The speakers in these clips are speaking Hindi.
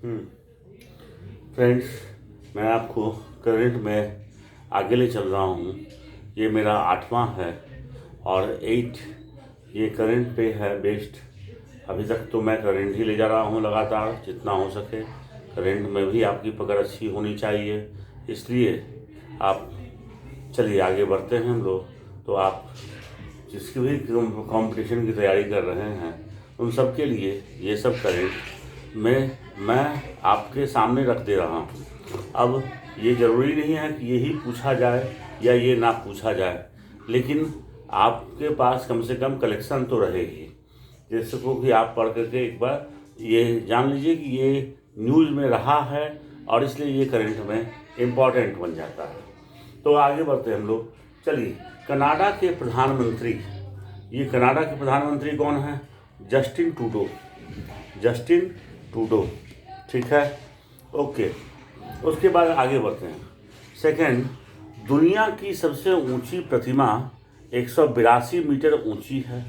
फ्रेंड्स, मैं आपको करंट में आगे ले चल रहा हूँ। ये मेरा 8वां है और 8 ये करंट पे है बेस्ड। अभी तक तो मैं करंट ही ले जा रहा हूँ लगातार जितना हो सके। करंट में भी आपकी पकड़ अच्छी होनी चाहिए, इसलिए आप चलिए आगे बढ़ते हैं हम लोग। तो आप जिसकी भी कंपटीशन की तैयारी कर रहे हैं उन सब के लिए ये सब करंट मैं आपके सामने रख दे रहा हूँ। अब ये ज़रूरी नहीं है कि यही पूछा जाए या ये ना पूछा जाए, लेकिन आपके पास कम से कम कलेक्शन तो रहेगी, जिसको कि आप पढ़ करके एक बार ये जान लीजिए कि ये न्यूज़ में रहा है और इसलिए ये करंट में इम्पॉर्टेंट बन जाता है। तो आगे बढ़ते हैं हम लोग। चलिए, कनाडा के प्रधानमंत्री, ये कनाडा के प्रधानमंत्री कौन है? Justin Trudeau. जस्टिन ट्रूडो, ठीक है, ओके। उसके बाद आगे बढ़ते हैं। सेकंड, दुनिया की सबसे ऊंची प्रतिमा 182 मीटर ऊंची है,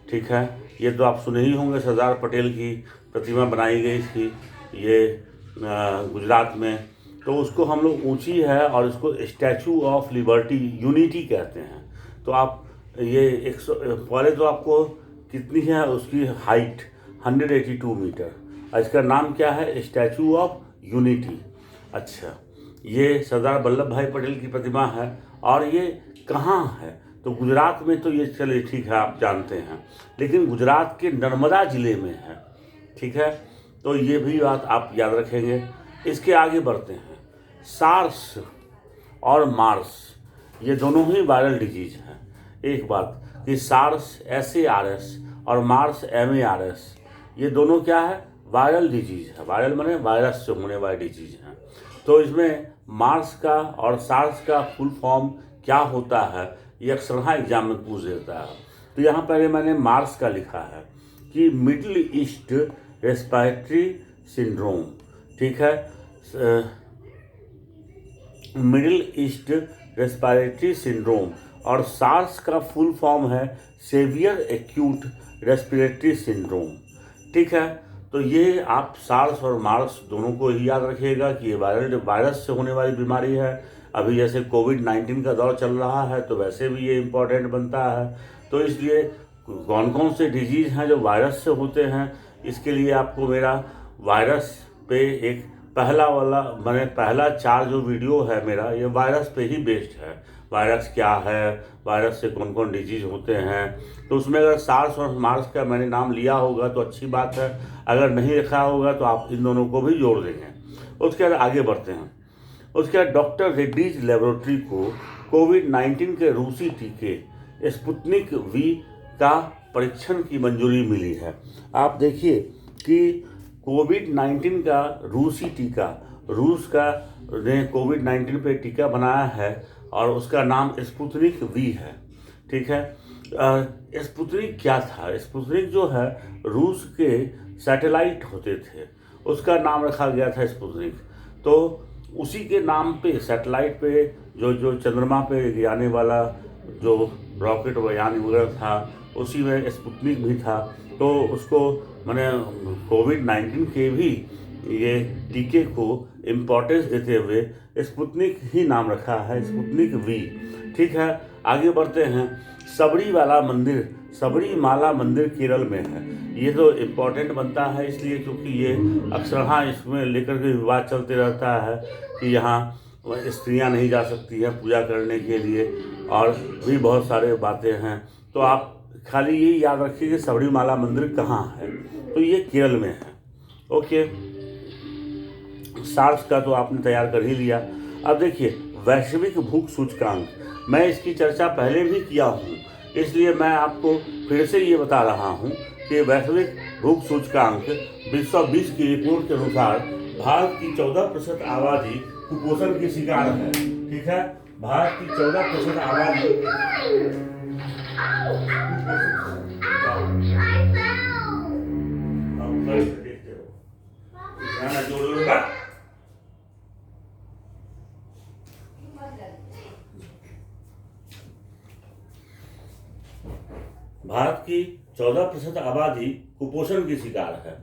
ठीक है। ये तो आप सुने ही होंगे, सरदार पटेल की प्रतिमा बनाई गई थी ये गुजरात में। तो उसको हम लोग ऊंची है और इसको स्टैचू ऑफ लिबर्टी यूनिटी कहते हैं। तो आप ये 100 पहले तो आपको कितनी है उसकी हाइट? 182 मीटर। इसका नाम क्या है? Statue of unity. अच्छा, ये सरदार वल्लभ भाई पटेल की प्रतिमा है और ये कहाँ है? तो गुजरात में। तो ये चलिए ठीक है, आप जानते हैं, लेकिन गुजरात के नर्मदा ज़िले में है, ठीक है। तो ये भी बात आप याद रखेंगे। इसके आगे बढ़ते हैं। सार्स और मार्स ये दोनों ही वायरल डिजीज हैं। एक बात कि सार्स SARS और मार्स MARS ये दोनों क्या है? वायरल डिजीज है। वायरल माने वायरस से होने वाली डिजीज हैं। तो इसमें मार्स का और सार्स का फुल फॉर्म क्या होता है ये अक्सर हाँ एग्जाम में पूछ देता है। तो यहाँ पहले मैंने मार्स का लिखा है कि मिडिल ईस्ट रेस्पिरेटरी सिंड्रोम, ठीक है। Middle east respiratory syndrome. और सार्स का फुल फॉर्म है सेवियर एक्यूट रेस्पिरेटरी सिंड्रोम, ठीक है। तो ये आप सार्स और मार्स दोनों को ही याद रखिएगा कि ये वायरस से होने वाली बीमारी है। अभी जैसे कोविड-19 का दौर चल रहा है तो वैसे भी ये इम्पोर्टेंट बनता है। तो इसलिए कौन कौन से डिजीज़ हैं जो वायरस से होते हैं, इसके लिए आपको मेरा वायरस पे एक पहला वाला मैंने पहला 4 जो वीडियो है मेरा ये वायरस पे ही बेस्ड है। वायरस क्या है, वायरस से कौन कौन डिजीज होते हैं। तो उसमें अगर सार्स और मार्स का मैंने नाम लिया होगा तो अच्छी बात है, अगर नहीं लिखा होगा तो आप इन दोनों को भी जोड़ देंगे। उसके बाद आगे बढ़ते हैं। उसके बाद डॉक्टर रेड्डीज लेबोरेटरी को कोविड-19 के रूसी टीके स्पुतनिक V का परीक्षण की मंजूरी मिली है। आप देखिए कि कोविड-19 का रूसी टीका, रूस का ने कोविड-19 पे टीका बनाया है और उसका नाम स्पुतनिक V है, ठीक है। स्पुतनिक क्या था? स्पुतनिक जो है रूस के सैटेलाइट होते थे, उसका नाम रखा गया था स्पुतनिक। तो उसी के नाम पे सैटेलाइट पे जो चंद्रमा पे जाने वाला जो रॉकेट यान वगैरह था उसी में स्पुतनिक भी था। तो उसको मैंने कोविड-19 के भी ये टीके को इम्पोर्टेंस देते हुए स्पुतनिक ही नाम रखा है, स्पुतनिक V, ठीक है। आगे बढ़ते हैं। सबरीमाला मंदिर केरल में है। ये तो इम्पोर्टेंट बनता है इसलिए क्योंकि ये अक्सर हाँ इसमें लेकर के विवाद चलते रहता है कि यहाँ स्त्रियाँ नहीं जा सकती हैं पूजा करने के लिए और भी बहुत सारे बातें हैं। तो आप खाली ये याद रखिए कि सबरीमाला मंदिर कहाँ है, तो ये केरल में है, ओके। सार्स का तो आपने तैयार कर ही लिया। अब देखिए वैश्विक भूख सूचकांक, मैं इसकी चर्चा पहले भी किया हूँ, इसलिए मैं आपको फिर से ये बता रहा हूँ कि वैश्विक भूख सूचकांक 2020 की रिपोर्ट के अनुसार भारत की 14% आबादी कुपोषण की शिकार है, ठीक है। भारत की 14% आबादी भारत की 14% आबादी कुपोषण की शिकार है।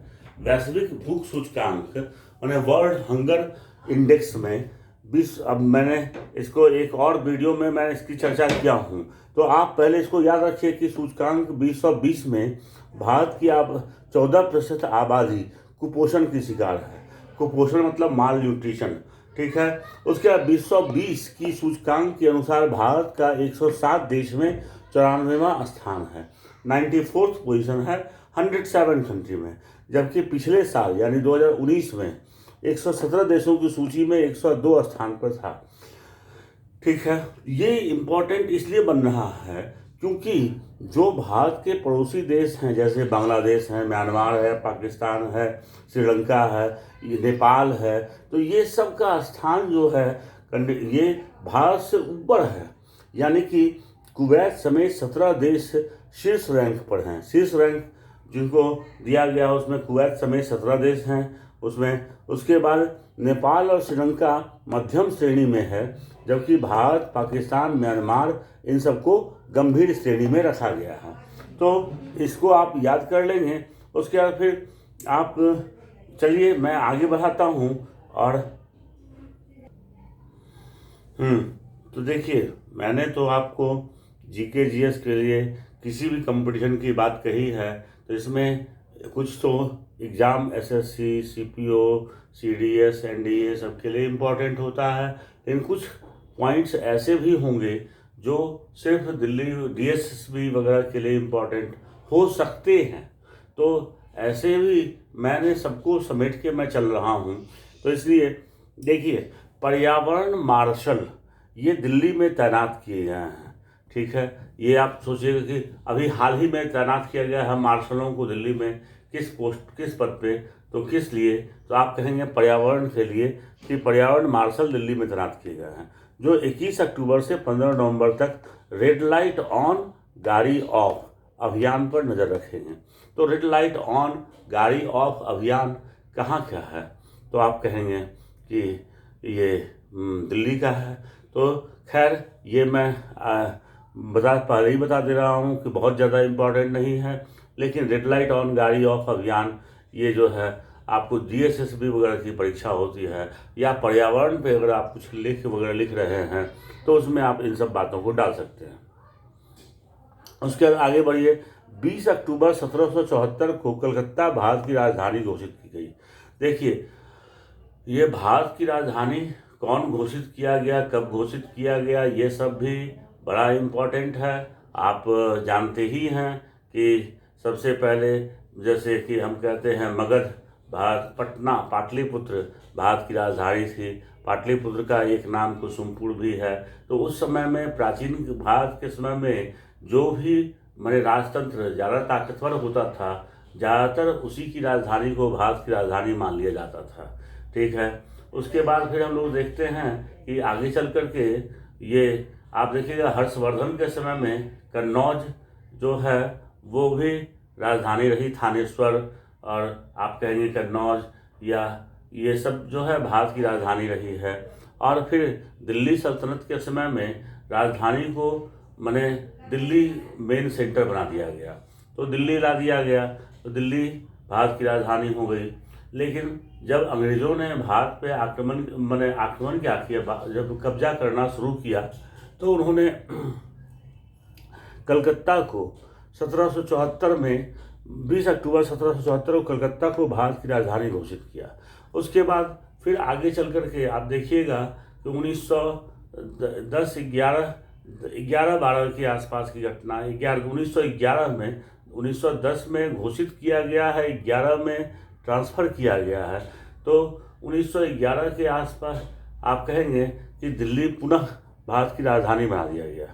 वैश्विक भूख सूचकांक मैंने वर्ल्ड हंगर इंडेक्स में 20, अब मैंने इसको एक और वीडियो में मैं इसकी चर्चा किया हूँ। तो आप पहले इसको याद रखिए कि सूचकांक 2020 में भारत की 14% आबादी कुपोषण की शिकार है। कुपोषण मतलब माल न्यूट्रिशन, ठीक है। उसके बाद 2020 की सूचकांक के अनुसार भारत का 107 देश में 94वां स्थान है, 94th पोजीशन है 107 कंट्री में। जबकि पिछले साल यानी 2019 में 117 देशों की सूची में 102 स्थान पर था, ठीक है। ये इम्पोर्टेंट इसलिए बन रहा है क्योंकि जो भारत के पड़ोसी देश हैं, जैसे बांग्लादेश है, म्यांमार है, पाकिस्तान है, श्रीलंका है, नेपाल है, तो ये सब का स्थान जो है ये भारत से ऊपर है। यानी कि कुवैत समेत 17 देश शीर्ष रैंक पर हैं। शीर्ष रैंक जिनको दिया गया उसमें कुवैत समेत 17 देश हैं उसमें। उसके बाद नेपाल और श्रीलंका मध्यम श्रेणी में है, जबकि भारत, पाकिस्तान, म्यांमार इन सबको गंभीर श्रेणी में रखा गया है। तो इसको आप याद कर लेंगे। उसके बाद फिर आप चलिए मैं आगे बढ़ाता हूँ। और तो देखिए, मैंने तो आपको जीके जीएस के लिए किसी भी कंपटीशन की बात कही है, तो इसमें कुछ तो exam SSC, CPO, CDS, NDA सबके लिए इम्पोर्टेंट होता है, लेकिन कुछ पॉइंट्स ऐसे भी होंगे जो सिर्फ दिल्ली डीएसएसबी वगैरह के लिए इम्पोर्टेंट हो सकते हैं। तो ऐसे भी मैंने सबको समेट के मैं चल रहा हूँ। तो इसलिए देखिए, पर्यावरण मार्शल ये दिल्ली में तैनात किए गए हैं, ठीक है। ये आप सोचिएगा कि अभी हाल ही में तैनात किया गया है मार्शलों को दिल्ली में, किस पोस्ट, किस पद पे, तो किस लिए, तो आप कहेंगे पर्यावरण के लिए, कि पर्यावरण मार्शल दिल्ली में तैनात किए गए हैं, जो 21 अक्टूबर से 15 नवंबर तक रेड लाइट ऑन गाड़ी ऑफ अभियान पर नज़र रखेंगे। तो रेड लाइट ऑन गाड़ी ऑफ अभियान कहाँ का है, तो आप कहेंगे कि ये दिल्ली का है। तो खैर ये मैं पहले ही बता दे रहा हूँ कि बहुत ज़्यादा इम्पोर्टेंट नहीं है, लेकिन रेड लाइट ऑन गाड़ी ऑफ अभियान ये जो है आपको डीएसएसबी वगैरह की परीक्षा होती है, या पर्यावरण पे अगर आप कुछ लिख रहे हैं तो उसमें आप इन सब बातों को डाल सकते हैं। उसके बाद आगे बढ़िए। 20 अक्टूबर 1774 को कलकत्ता भारत की राजधानी घोषित की गई। देखिए, ये भारत की राजधानी कौन घोषित किया गया, कब घोषित किया गया, ये सब भी बड़ा इम्पोर्टेंट है। आप जानते ही हैं कि सबसे पहले जैसे कि हम कहते हैं मगध, भारत, पटना, पाटलिपुत्र भारत की राजधानी थी। पाटलिपुत्र का एक नाम कुसुमपुर भी है। तो उस समय में, प्राचीन भारत के समय में, जो भी हमारे राजतंत्र ज़्यादा ताकतवर होता था, ज़्यादातर उसी की राजधानी को भारत की राजधानी मान लिया जाता था, ठीक है। उसके बाद फिर हम लोग देखते हैं कि आगे चल कर के ये आप देखिएगा हर्षवर्धन के समय में कन्नौज जो है वो भी राजधानी रही, थानेश्वर, और आप कहेंगे कन्नौज, या ये सब जो है भारत की राजधानी रही है। और फिर दिल्ली सल्तनत के समय में राजधानी को माने दिल्ली मेन सेंटर बना दिया गया, तो दिल्ली ला दिया गया, तो दिल्ली भारत की राजधानी हो गई। लेकिन जब अंग्रेज़ों ने भारत पे आक्रमण क्या किया, जब कब्जा करना शुरू किया, तो उन्होंने कलकत्ता को 1774 में 20 अक्टूबर 1774 को कलकत्ता को भारत की राजधानी घोषित किया। उसके बाद फिर आगे चल कर के आप देखिएगा कि 1911-12 के आसपास की घटना, 1910 में घोषित किया गया है, 11 में ट्रांसफ़र किया गया है। तो 1911 के आसपास आप कहेंगे कि दिल्ली पुनः भारत की राजधानी बना दिया गया।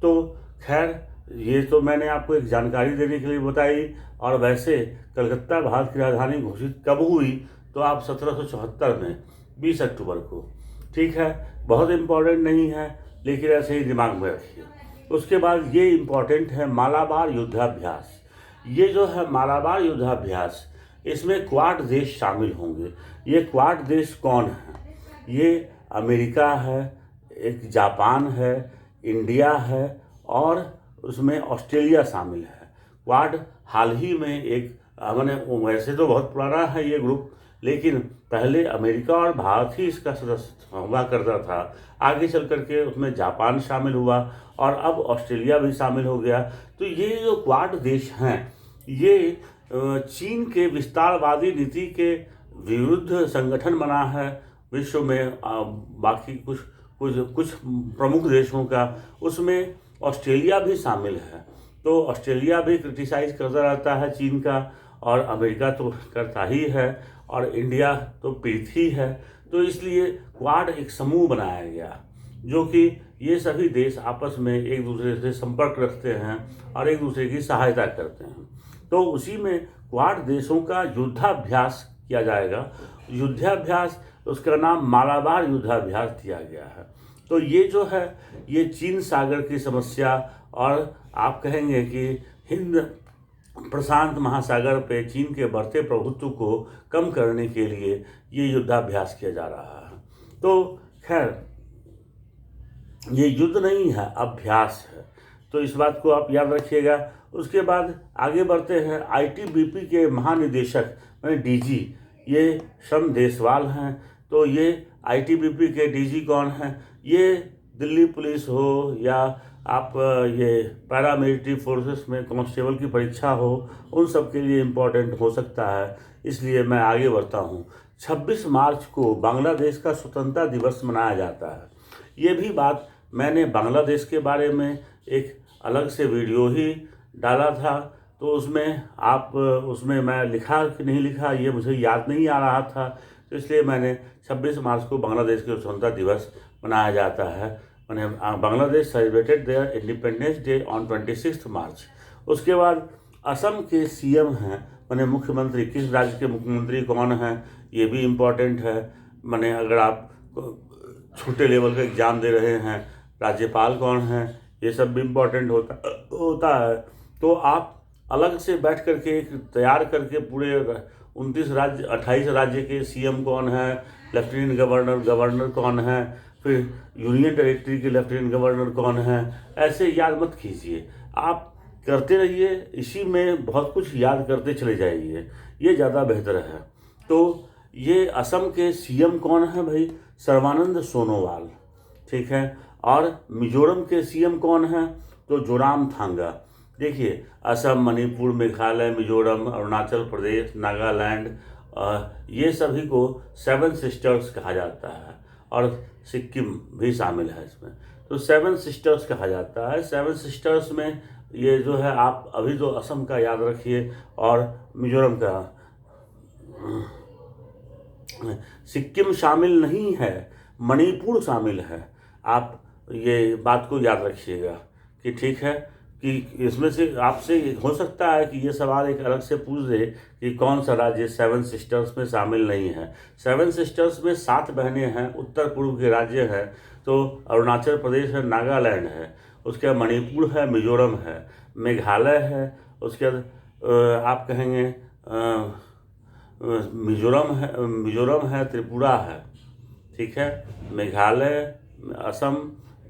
तो खैर ये तो मैंने आपको एक जानकारी देने के लिए बताई। और वैसे कलकत्ता भारत की राजधानी घोषित कब हुई, तो आप 1774 में 20 अक्टूबर को, ठीक है। बहुत इम्पोर्टेंट नहीं है, लेकिन ऐसे ही दिमाग में रखिए। उसके बाद ये इम्पोर्टेंट है मालाबार युद्धाभ्यास। ये जो है मालाबार युद्धाभ्यास, इसमें क्वाड देश शामिल होंगे। ये क्वाड देश कौन है? ये अमेरिका है, एक जापान है, इंडिया है, और उसमें ऑस्ट्रेलिया शामिल है। क्वाड हाल ही में एक मैंने वैसे तो बहुत पुराना है ये ग्रुप, लेकिन पहले अमेरिका और भारत ही इसका सदस्य हुआ करता था। आगे चल करके उसमें जापान शामिल हुआ और अब ऑस्ट्रेलिया भी शामिल हो गया। तो ये जो क्वाड देश हैं, ये चीन के विस्तारवादी नीति के विरुद्ध संगठन बना है विश्व में। बाकी कुछ कुछ कुछ प्रमुख देशों का, उसमें ऑस्ट्रेलिया भी शामिल है। तो ऑस्ट्रेलिया भी क्रिटिसाइज करता रहता है चीन का, और अमेरिका तो करता ही है, और इंडिया तो पीड़ित ही है। तो इसलिए क्वाड एक समूह बनाया गया, जो कि ये सभी देश आपस में एक दूसरे से संपर्क रखते हैं और एक दूसरे की सहायता करते हैं। तो उसी में क्वाड देशों का युद्धाभ्यास किया जाएगा। युद्धाभ्यास, उसका नाम मालाबार युद्धाभ्यास दिया गया है। तो ये जो है, ये चीन सागर की समस्या, और आप कहेंगे कि हिंद प्रशांत महासागर पे चीन के बढ़ते प्रभुत्व को कम करने के लिए ये युद्धाभ्यास किया जा रहा है। तो खैर, ये युद्ध नहीं है, अभ्यास है। तो इस बात को आप याद रखिएगा। उसके बाद आगे बढ़ते हैं। आईटीबीपी के महानिदेशक यानी डीजी, ये श्रम देशवाल हैं। तो ये आईटीबीपी के डीजी कौन हैं? ये दिल्ली पुलिस हो या आप ये पैरामिलिट्री फोर्सेस में कांस्टेबल की परीक्षा हो, उन सब के लिए इम्पोर्टेंट हो सकता है। इसलिए मैं आगे बढ़ता हूँ। 26 मार्च को बांग्लादेश का स्वतंत्रता दिवस मनाया जाता है। ये भी बात मैंने बांग्लादेश के बारे में एक अलग से वीडियो ही डाला था। तो उसमें मैं लिखा कि नहीं लिखा ये मुझे याद नहीं आ रहा था। तो इसलिए मैंने 26 मार्च को बांग्लादेश के स्वतंत्रता दिवस मनाया जाता है। मैंने Bangladesh celebrated their independence day on 26 मार्च। उसके बाद असम के सीएम हैं, मैंने मुख्यमंत्री, किस राज्य के मुख्यमंत्री कौन हैं, ये भी इम्पोर्टेंट है। मैंने अगर आप छोटे लेवल का एग्ज़ाम दे रहे हैं, राज्यपाल कौन हैं, ये सब भी इम्पोर्टेंट होता है। तो आप अलग से बैठ करके तैयार करके पूरे 29 राज्य 28 राज्य के सीएम कौन है, लेफ्टिनेंट गवर्नर कौन है, फिर यूनियन टेरिटरी के लेफ्टिनेंट गवर्नर कौन है, ऐसे याद मत कीजिए। आप करते रहिए, इसी में बहुत कुछ याद करते चले जाइए, ये ज़्यादा बेहतर है। तो ये असम के सीएम कौन है भाई? सर्बानंद सोनोवाल, ठीक है। और मिजोरम के सीएम कौन हैं? तो जोरामथांगा। देखिए, असम, मणिपुर, मेघालय, मिजोरम, अरुणाचल प्रदेश, नागालैंड, ये सभी को 7 सिस्टर्स कहा जाता है, और सिक्किम भी शामिल है इसमें। तो 7 सिस्टर्स कहा जाता है। 7 सिस्टर्स में ये जो है, आप अभी तो असम का याद रखिए, और मिजोरम का। सिक्किम शामिल नहीं है, मणिपुर शामिल है। आप ये बात को याद रखिएगा कि ठीक है, कि इसमें से आपसे हो सकता है कि ये सवाल एक अलग से पूछ दे कि कौन सा राज्य 7 सिस्टर्स में शामिल नहीं है। 7 सिस्टर्स में 7 बहनें हैं, उत्तर पूर्व के राज्य हैं। तो अरुणाचल प्रदेश है, नागालैंड है, उसके बाद मणिपुर है, मिजोरम है, मेघालय है, उसके बाद आप कहेंगे मिजोरम है, त्रिपुरा है, ठीक है। मेघालय, असम,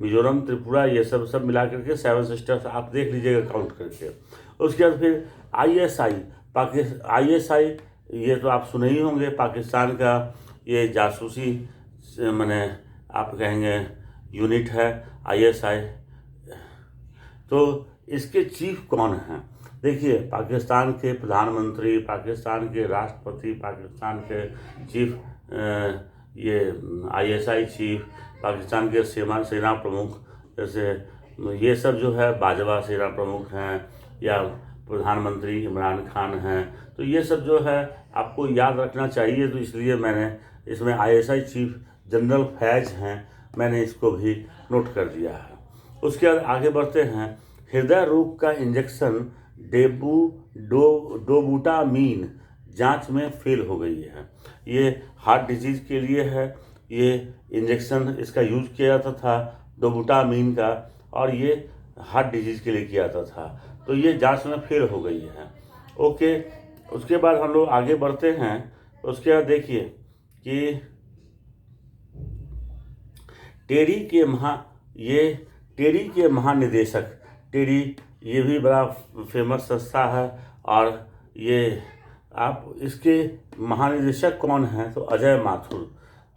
मिजोरम, त्रिपुरा, ये सब मिला करके 7 सिस्टर्स आप देख लीजिएगा काउंट करके। उसके बाद फिर आईएसआई, ये तो आप सुने ही होंगे, पाकिस्तान का ये जासूसी माने आप कहेंगे यूनिट है आईएसआई। तो इसके चीफ कौन हैं? देखिए, पाकिस्तान के प्रधानमंत्री, पाकिस्तान के राष्ट्रपति, पाकिस्तान के चीफ, ये आईएसआई चीफ, पाकिस्तान के सेना प्रमुख, जैसे ये सब जो है, बाजवा सेना प्रमुख हैं, या प्रधानमंत्री इमरान खान हैं। तो ये सब जो है आपको याद रखना चाहिए। तो इसलिए मैंने इसमें आईएसआई चीफ जनरल फैज हैं, मैंने इसको भी नोट कर दिया है। उसके बाद आगे बढ़ते हैं। हृदय रोग का इंजेक्शन डोबूटामीन जांच में फेल हो गई है। ये हार्ट डिजीज़ के लिए है। ये इंजेक्शन, इसका यूज़ किया जाता था डोबूटामीन का, और ये हार्ट डिजीज़ के लिए किया जाता था। तो ये जांच में फेल हो गई है। ओके, उसके बाद हम लोग आगे बढ़ते हैं। उसके बाद देखिए कि टेरी के महानिदेशक, टेरी ये भी बड़ा फेमस संस्था है, और ये आप इसके महानिदेशक कौन हैं, तो अजय माथुर।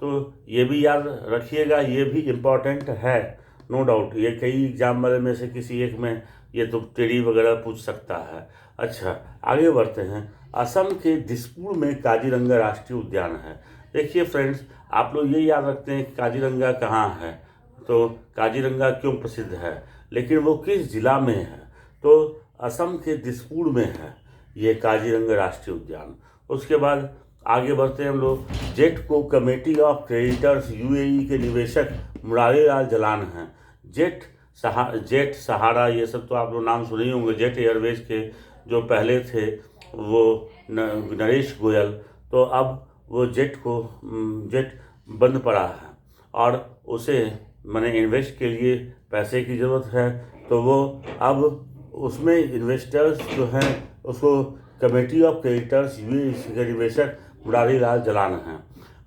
तो ये भी याद रखिएगा, ये भी इम्पॉर्टेंट है, नो डाउट। ये कई एग्जाम वाले में से किसी एक में ये तो टेढ़ी वगैरह पूछ सकता है। अच्छा, आगे बढ़ते हैं। असम के दिसपुर में काजीरंगा राष्ट्रीय उद्यान है। देखिए फ्रेंड्स, आप लोग ये याद रखते हैं कि काजीरंगा कहाँ है, तो काजीरंगा क्यों प्रसिद्ध है, लेकिन वो किस जिला में है, तो असम के दिसपुर में है ये काजीरंगा राष्ट्रीय उद्यान। उसके बाद आगे बढ़ते हैं हम लोग। जेटको कमेटी ऑफ क्रेडिटर्स यूएई के निवेशक मुरारीलाल जलान हैं। जेट सहारा, ये सब तो आप लोग नाम सुने ही होंगे। जेट एयरवेज के जो पहले थे वो नरेश गोयल, तो अब वो जेट बंद पड़ा है और उसे मैंने इन्वेस्ट के लिए पैसे की ज़रूरत है, तो वो अब उसमें इन्वेस्टर्स जो हैं उसको कमेटी ऑफ क्रेडिटर्स यूएई के निवेशक मुरारीलाल जलान हैं।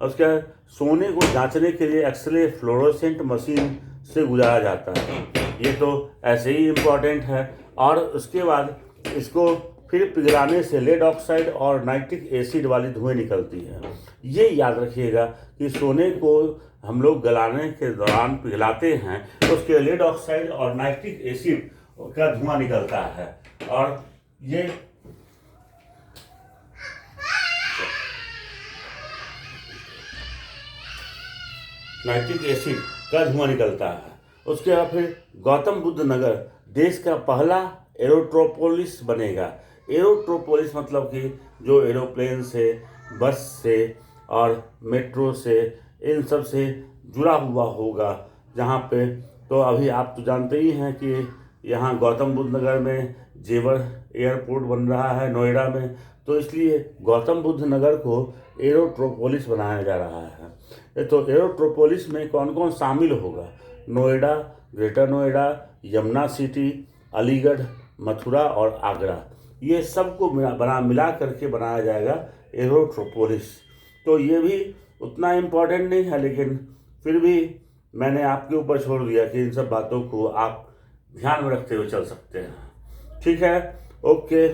उसके बाद सोने को जांचने के लिए एक्सरे फ्लोरोसेंट मशीन से गुजारा जाता है, ये तो ऐसे ही इम्पॉर्टेंट है। और उसके बाद इसको फिर पिघलाने से लेड ऑक्साइड और नाइट्रिक एसिड वाली धुएं निकलती है। ये याद रखिएगा कि सोने को हम लोग गलाने के दौरान पिघलाते हैं तो उसके लेड ऑक्साइड और नाइट्रिक एसिड का धुआं निकलता है, और ये नाइट्रिक एसिड का धुआं निकलता है। उसके बाद फिर गौतम बुद्ध नगर देश का पहला एरोट्रोपोलिस बनेगा। एरोट्रोपोलिस मतलब कि जो एरोप्लेन से, बस से और मेट्रो से, इन सब से जुड़ा हुआ होगा, जहाँ पे तो अभी आप तो जानते ही हैं कि यहाँ गौतम बुद्ध नगर में जेवर एयरपोर्ट बन रहा है नोएडा में, तो इसलिए गौतम बुद्ध नगर को एरोट्रोपोलिस बनाया जा रहा है। तो एरोट्रोपोलिस में कौन कौन शामिल होगा? नोएडा, ग्रेटर नोएडा, यमुना सिटी, अलीगढ़, मथुरा और आगरा, ये सबको मिला करके बनाया जाएगा एरोट्रोपोलिस। तो ये भी उतना इम्पोर्टेंट नहीं है, लेकिन फिर भी मैंने आपके ऊपर छोड़ दिया कि इन सब बातों को आप ध्यान में रखते हुए चल सकते हैं। ठीक है, ओके।